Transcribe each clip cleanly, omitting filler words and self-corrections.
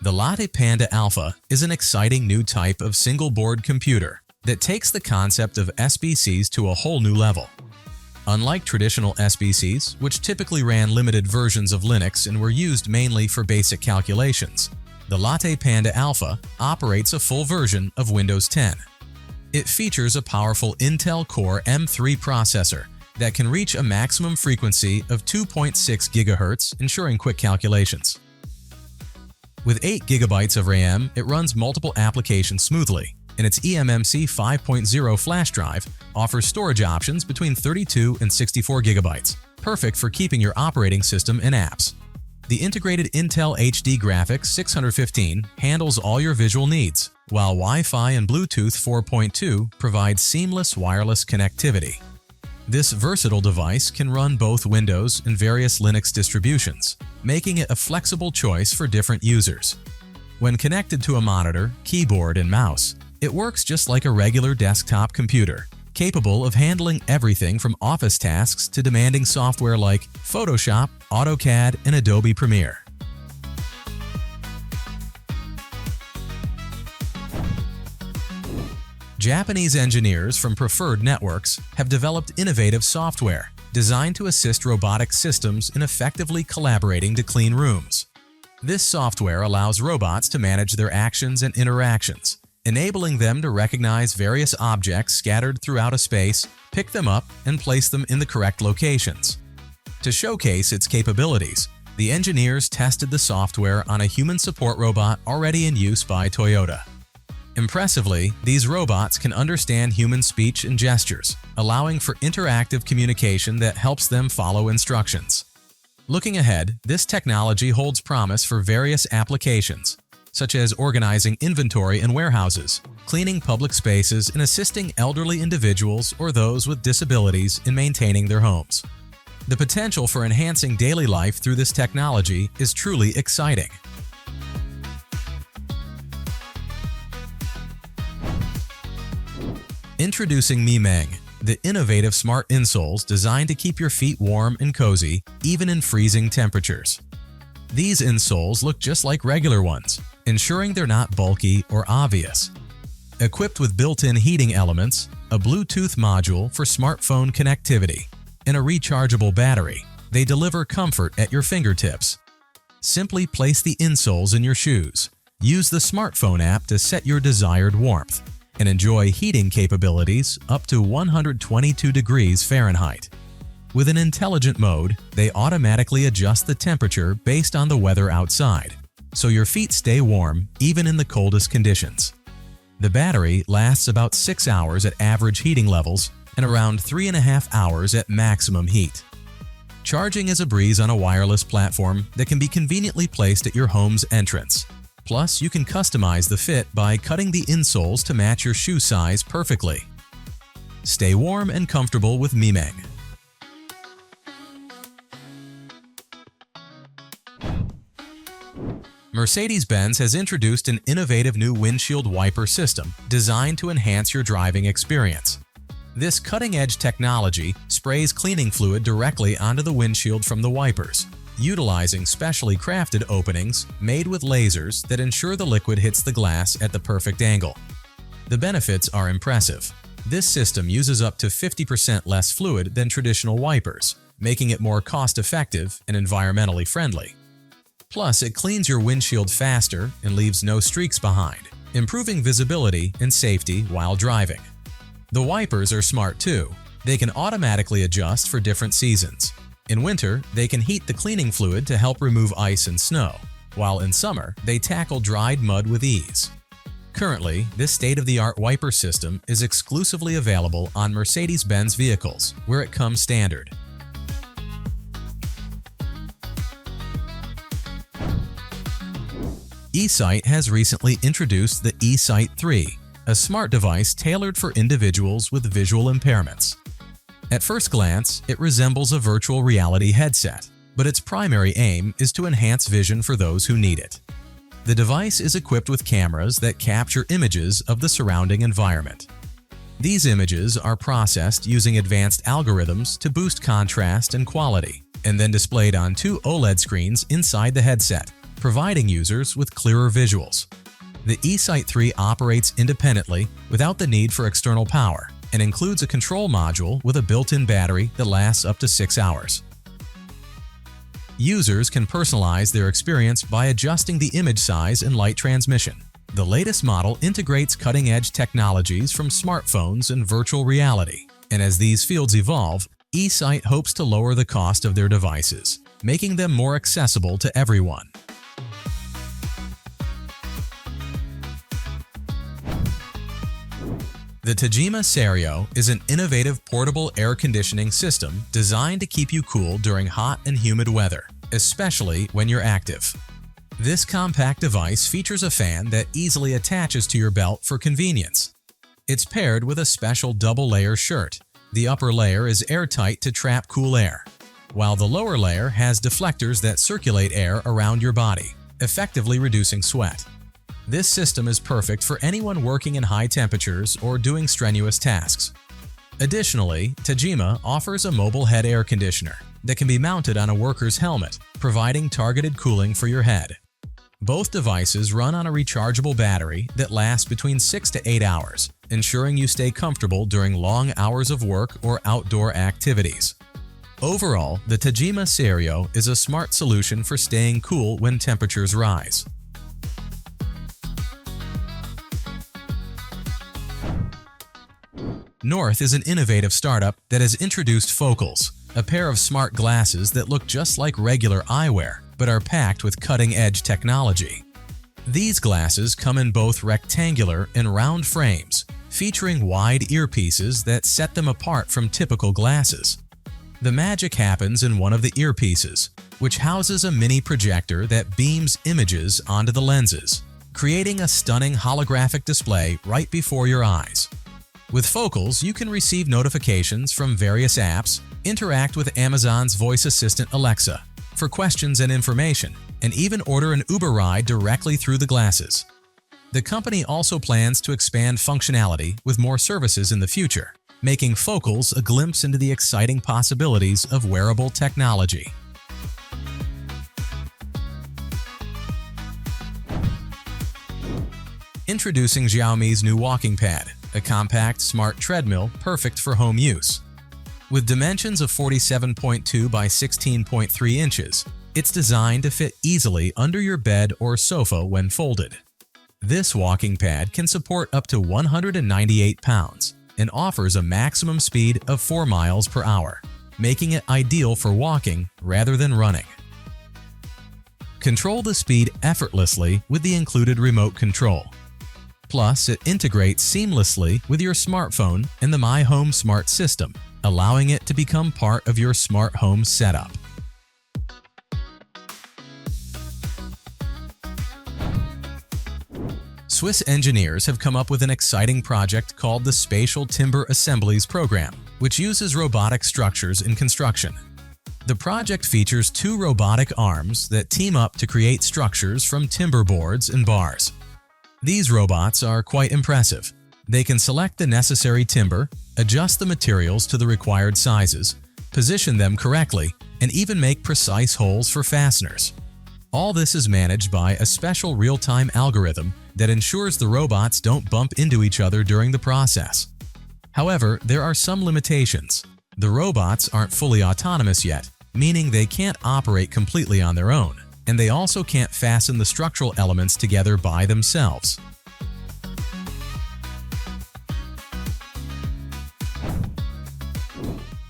The LATTEPANDA Alpha is an exciting new type of single-board computer that takes the concept of SBCs to a whole new level. Unlike traditional SBCs, which typically ran limited versions of Linux and were used mainly for basic calculations, the LATTEPANDA Alpha operates a full version of Windows 10. It features a powerful Intel Core M3 processor that can reach a maximum frequency of 2.6 GHz, ensuring quick calculations. With 8 GB of RAM, it runs multiple applications smoothly, and its eMMC 5.0 flash drive offers storage options between 32 and 64 GB, perfect for keeping your operating system and apps. The integrated Intel HD graphics 615 handles all your visual needs, while Wi-Fi and Bluetooth 4.2 provide seamless wireless connectivity. This versatile device can run both Windows and various Linux distributions, making it a flexible choice for different users. When connected to a monitor, keyboard, and mouse, it works just like a regular desktop computer, capable of handling everything from office tasks to demanding software like Photoshop, AutoCAD, and Adobe Premiere. Japanese engineers from Preferred Networks have developed innovative software designed to assist robotic systems in effectively collaborating to clean rooms. This software allows robots to manage their actions and interactions, enabling them to recognize various objects scattered throughout a space, pick them up, and place them in the correct locations. To showcase its capabilities, the engineers tested the software on a human support robot already in use by Toyota. Impressively, these robots can understand human speech and gestures, allowing for interactive communication that helps them follow instructions. Looking ahead, this technology holds promise for various applications, such as organizing inventory in warehouses, cleaning public spaces, and assisting elderly individuals or those with disabilities in maintaining their homes. The potential for enhancing daily life through this technology is truly exciting. Introducing MIMENG, the innovative smart insoles designed to keep your feet warm and cozy, even in freezing temperatures. These insoles look just like regular ones, ensuring they're not bulky or obvious. Equipped with built-in heating elements, a Bluetooth module for smartphone connectivity, and a rechargeable battery, they deliver comfort at your fingertips. Simply place the insoles in your shoes, use the smartphone app to set your desired warmth, and enjoy heating capabilities up to 122 degrees Fahrenheit. With an intelligent mode, they automatically adjust the temperature based on the weather outside, so your feet stay warm even in the coldest conditions. The battery lasts about 6 hours at average heating levels and around 3.5 hours at maximum heat. Charging is a breeze on a wireless platform that can be conveniently placed at your home's entrance. Plus, you can customize the fit by cutting the insoles to match your shoe size perfectly. Stay warm and comfortable with MIMENG. Mercedes-Benz has introduced an innovative new windshield wiper system designed to enhance your driving experience. This cutting-edge technology sprays cleaning fluid directly onto the windshield from the wipers, utilizing specially crafted openings made with lasers that ensure the liquid hits the glass at the perfect angle. The benefits are impressive. This system uses up to 50% less fluid than traditional wipers, making it more cost-effective and environmentally friendly. Plus, it cleans your windshield faster and leaves no streaks behind, improving visibility and safety while driving. The wipers are smart too. They can automatically adjust for different seasons. In winter, they can heat the cleaning fluid to help remove ice and snow, while in summer, they tackle dried mud with ease. Currently, this state-of-the-art wiper system is exclusively available on Mercedes-Benz vehicles, where it comes standard. ESIGHT has recently introduced the ESIGHT 3, a smart device tailored for individuals with visual impairments. At first glance, it resembles a virtual reality headset, but its primary aim is to enhance vision for those who need it. The device is equipped with cameras that capture images of the surrounding environment. These images are processed using advanced algorithms to boost contrast and quality, and then displayed on two OLED screens inside the headset, providing users with clearer visuals. The ESIGHT 3 operates independently without the need for external power and includes a control module with a built-in battery that lasts up to 6 hours. Users can personalize their experience by adjusting the image size and light transmission. The latest model integrates cutting-edge technologies from smartphones and virtual reality, and as these fields evolve, ESIGHT hopes to lower the cost of their devices, making them more accessible to everyone. The TAJIMA SEIRYO is an innovative portable air conditioning system designed to keep you cool during hot and humid weather, especially when you're active. This compact device features a fan that easily attaches to your belt for convenience. It's paired with a special double-layer shirt. The upper layer is airtight to trap cool air, while the lower layer has deflectors that circulate air around your body, effectively reducing sweat. This system is perfect for anyone working in high temperatures or doing strenuous tasks. Additionally, TAJIMA offers a mobile head air conditioner that can be mounted on a worker's helmet, providing targeted cooling for your head. Both devices run on a rechargeable battery that lasts between 6 to 8 hours, ensuring you stay comfortable during long hours of work or outdoor activities. Overall, the TAJIMA SEIRYO is a smart solution for staying cool when temperatures rise. North is an innovative startup that has introduced Focals, a pair of smart glasses that look just like regular eyewear but are packed with cutting-edge technology. These glasses come in both rectangular and round frames, featuring wide earpieces that set them apart from typical glasses. The magic happens in one of the earpieces, which houses a mini projector that beams images onto the lenses, creating a stunning holographic display right before your eyes. With Focals, you can receive notifications from various apps, interact with Amazon's voice assistant Alexa for questions and information, and even order an Uber ride directly through the glasses. The company also plans to expand functionality with more services in the future, making Focals a glimpse into the exciting possibilities of wearable technology. Introducing Xiaomi's new walking pad, a compact, smart treadmill perfect for home use. With dimensions of 47.2 by 16.3 inches, it's designed to fit easily under your bed or sofa when folded. This walking pad can support up to 198 pounds and offers a maximum speed of 4 miles per hour, making it ideal for walking rather than running. Control the speed effortlessly with the included remote control. Plus, it integrates seamlessly with your smartphone and the My Home Smart system, allowing it to become part of your smart home setup. Swiss engineers have come up with an exciting project called the Spatial Timber Assemblies program, which uses robotic structures in construction. The project features 2 robotic arms that team up to create structures from timber boards and bars. These robots are quite impressive. They can select the necessary timber, adjust the materials to the required sizes, position them correctly, and even make precise holes for fasteners. All this is managed by a special real-time algorithm that ensures the robots don't bump into each other during the process. However, there are some limitations. The robots aren't fully autonomous yet, meaning they can't operate completely on their own, and they also can't fasten the structural elements together by themselves.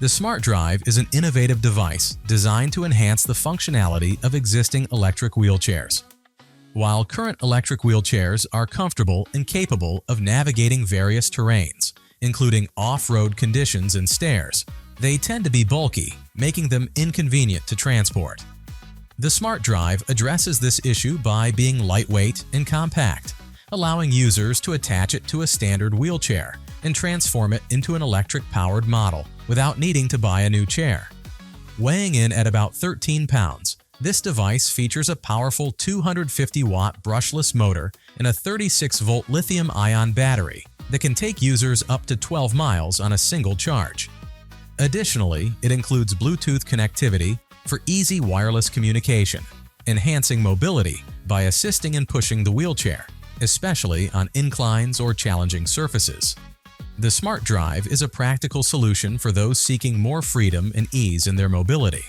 The Smart Drive is an innovative device designed to enhance the functionality of existing electric wheelchairs. While current electric wheelchairs are comfortable and capable of navigating various terrains, including off-road conditions and stairs, they tend to be bulky, making them inconvenient to transport. The Smart Drive addresses this issue by being lightweight and compact, allowing users to attach it to a standard wheelchair and transform it into an electric-powered model without needing to buy a new chair. Weighing in at about 13 pounds, this device features a powerful 250-watt brushless motor and a 36-volt lithium-ion battery that can take users up to 12 miles on a single charge. Additionally, it includes Bluetooth connectivity for easy wireless communication. enhancing mobility by assisting in pushing the wheelchair, especially on inclines or challenging surfaces. The Smart Drive is a practical solution for those seeking more freedom and ease in their mobility.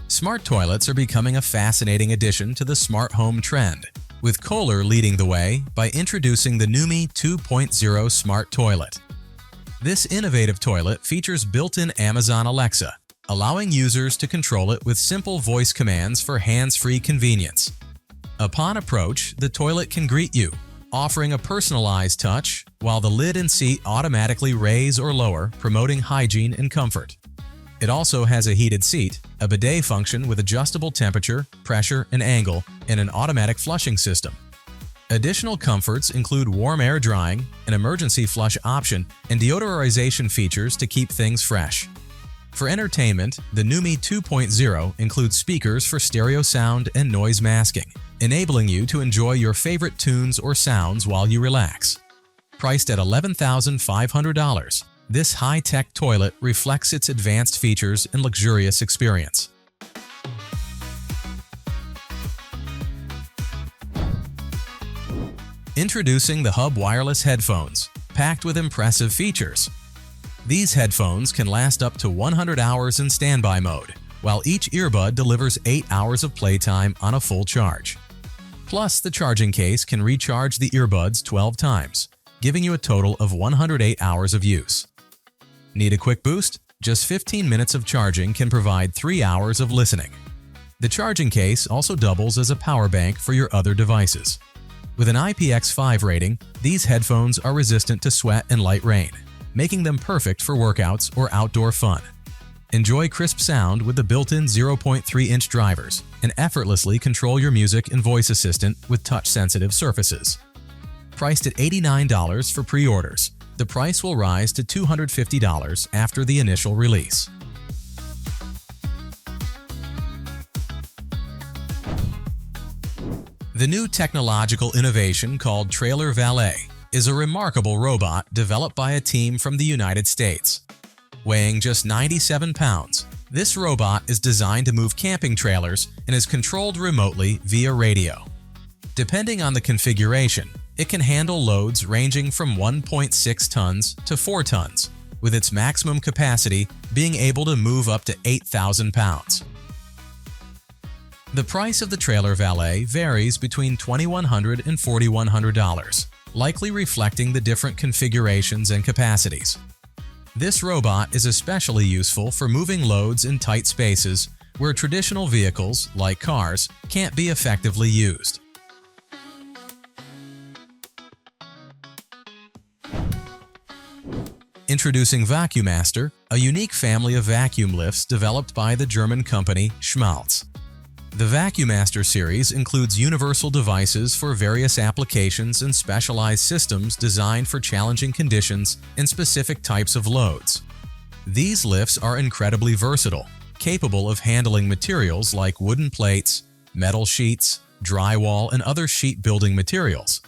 Smart toilets are becoming a fascinating addition to the smart home trend, with Kohler leading the way by introducing the NUMI 2.0 Smart Toilet. This innovative toilet features built-in Amazon Alexa, allowing users to control it with simple voice commands for hands-free convenience. Upon approach, the toilet can greet you, offering a personalized touch, while the lid and seat automatically raise or lower, promoting hygiene and comfort. It also has a heated seat, a bidet function with adjustable temperature, pressure, and angle, and an automatic flushing system. Additional comforts include warm air drying, an emergency flush option, and deodorization features to keep things fresh. For entertainment, the NUMI 2.0 includes speakers for stereo sound and noise masking, enabling you to enjoy your favorite tunes or sounds while you relax. Priced at $11,500, this high-tech toilet reflects its advanced features and luxurious experience. Introducing the Hub Wireless Headphones, packed with impressive features. These headphones can last up to 100 hours in standby mode, while each earbud delivers 8 hours of playtime on a full charge. Plus, the charging case can recharge the earbuds 12 times, giving you a total of 108 hours of use. Need a quick boost? Just 15 minutes of charging can provide 3 hours of listening. The charging case also doubles as a power bank for your other devices. With an IPX5 rating, these headphones are resistant to sweat and light rain, making them perfect for workouts or outdoor fun. Enjoy crisp sound with the built-in 0.3-inch drivers and effortlessly control your music and voice assistant with touch-sensitive surfaces. Priced at $89 for pre-orders, the price will rise to $250 after the initial release. The new technological innovation called Trailer Valet is a remarkable robot developed by a team from the United States. Weighing just 97 pounds, this robot is designed to move camping trailers and is controlled remotely via radio. Depending on the configuration, it can handle loads ranging from 1.6 tons to 4 tons, with its maximum capacity being able to move up to 8,000 pounds. The price of the Trailer Valet varies between $2,100 and $4,100, likely reflecting the different configurations and capacities. This robot is especially useful for moving loads in tight spaces where traditional vehicles, like cars, can't be effectively used. Introducing VACUMASTER, a unique family of vacuum lifts developed by the German company Schmalz. The VACUMASTER series includes universal devices for various applications and specialized systems designed for challenging conditions and specific types of loads. These lifts are incredibly versatile, capable of handling materials like wooden plates, metal sheets, drywall, and other sheet building materials.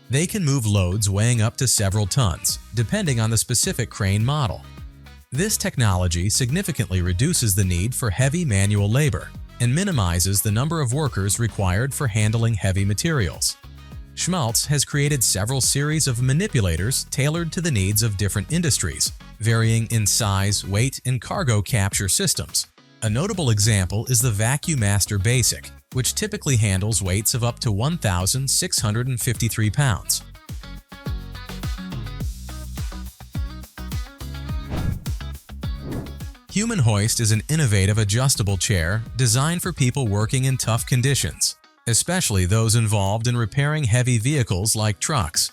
They can move loads weighing up to several tons, depending on the specific crane model. This technology significantly reduces the need for heavy manual labor and minimizes the number of workers required for handling heavy materials. Schmalz has created several series of manipulators tailored to the needs of different industries, varying in size, weight, and cargo capture systems. A notable example is the VACUMASTER Basic, which typically handles weights of up to 1,653 pounds. Human Hoist is an innovative adjustable chair designed for people working in tough conditions, especially those involved in repairing heavy vehicles like trucks.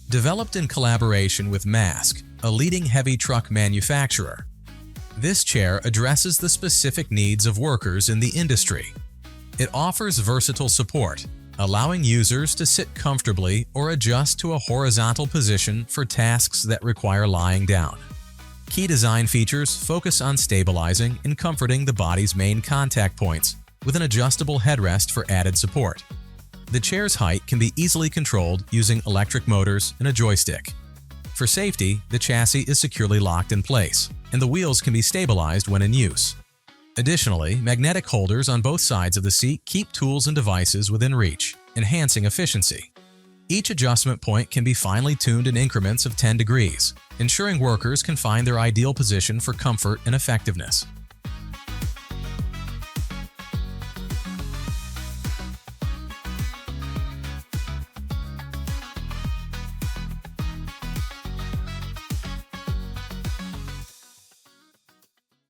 Developed in collaboration with Mask, a leading heavy truck manufacturer, this chair addresses the specific needs of workers in the industry. It offers versatile support, allowing users to sit comfortably or adjust to a horizontal position for tasks that require lying down. Key design features focus on stabilizing and comforting the body's main contact points with an adjustable headrest for added support. The chair's height can be easily controlled using electric motors and a joystick. For safety, the chassis is securely locked in place, and the wheels can be stabilized when in use. Additionally, magnetic holders on both sides of the seat keep tools and devices within reach, enhancing efficiency. Each adjustment point can be finely tuned in increments of 10 degrees, ensuring workers can find their ideal position for comfort and effectiveness.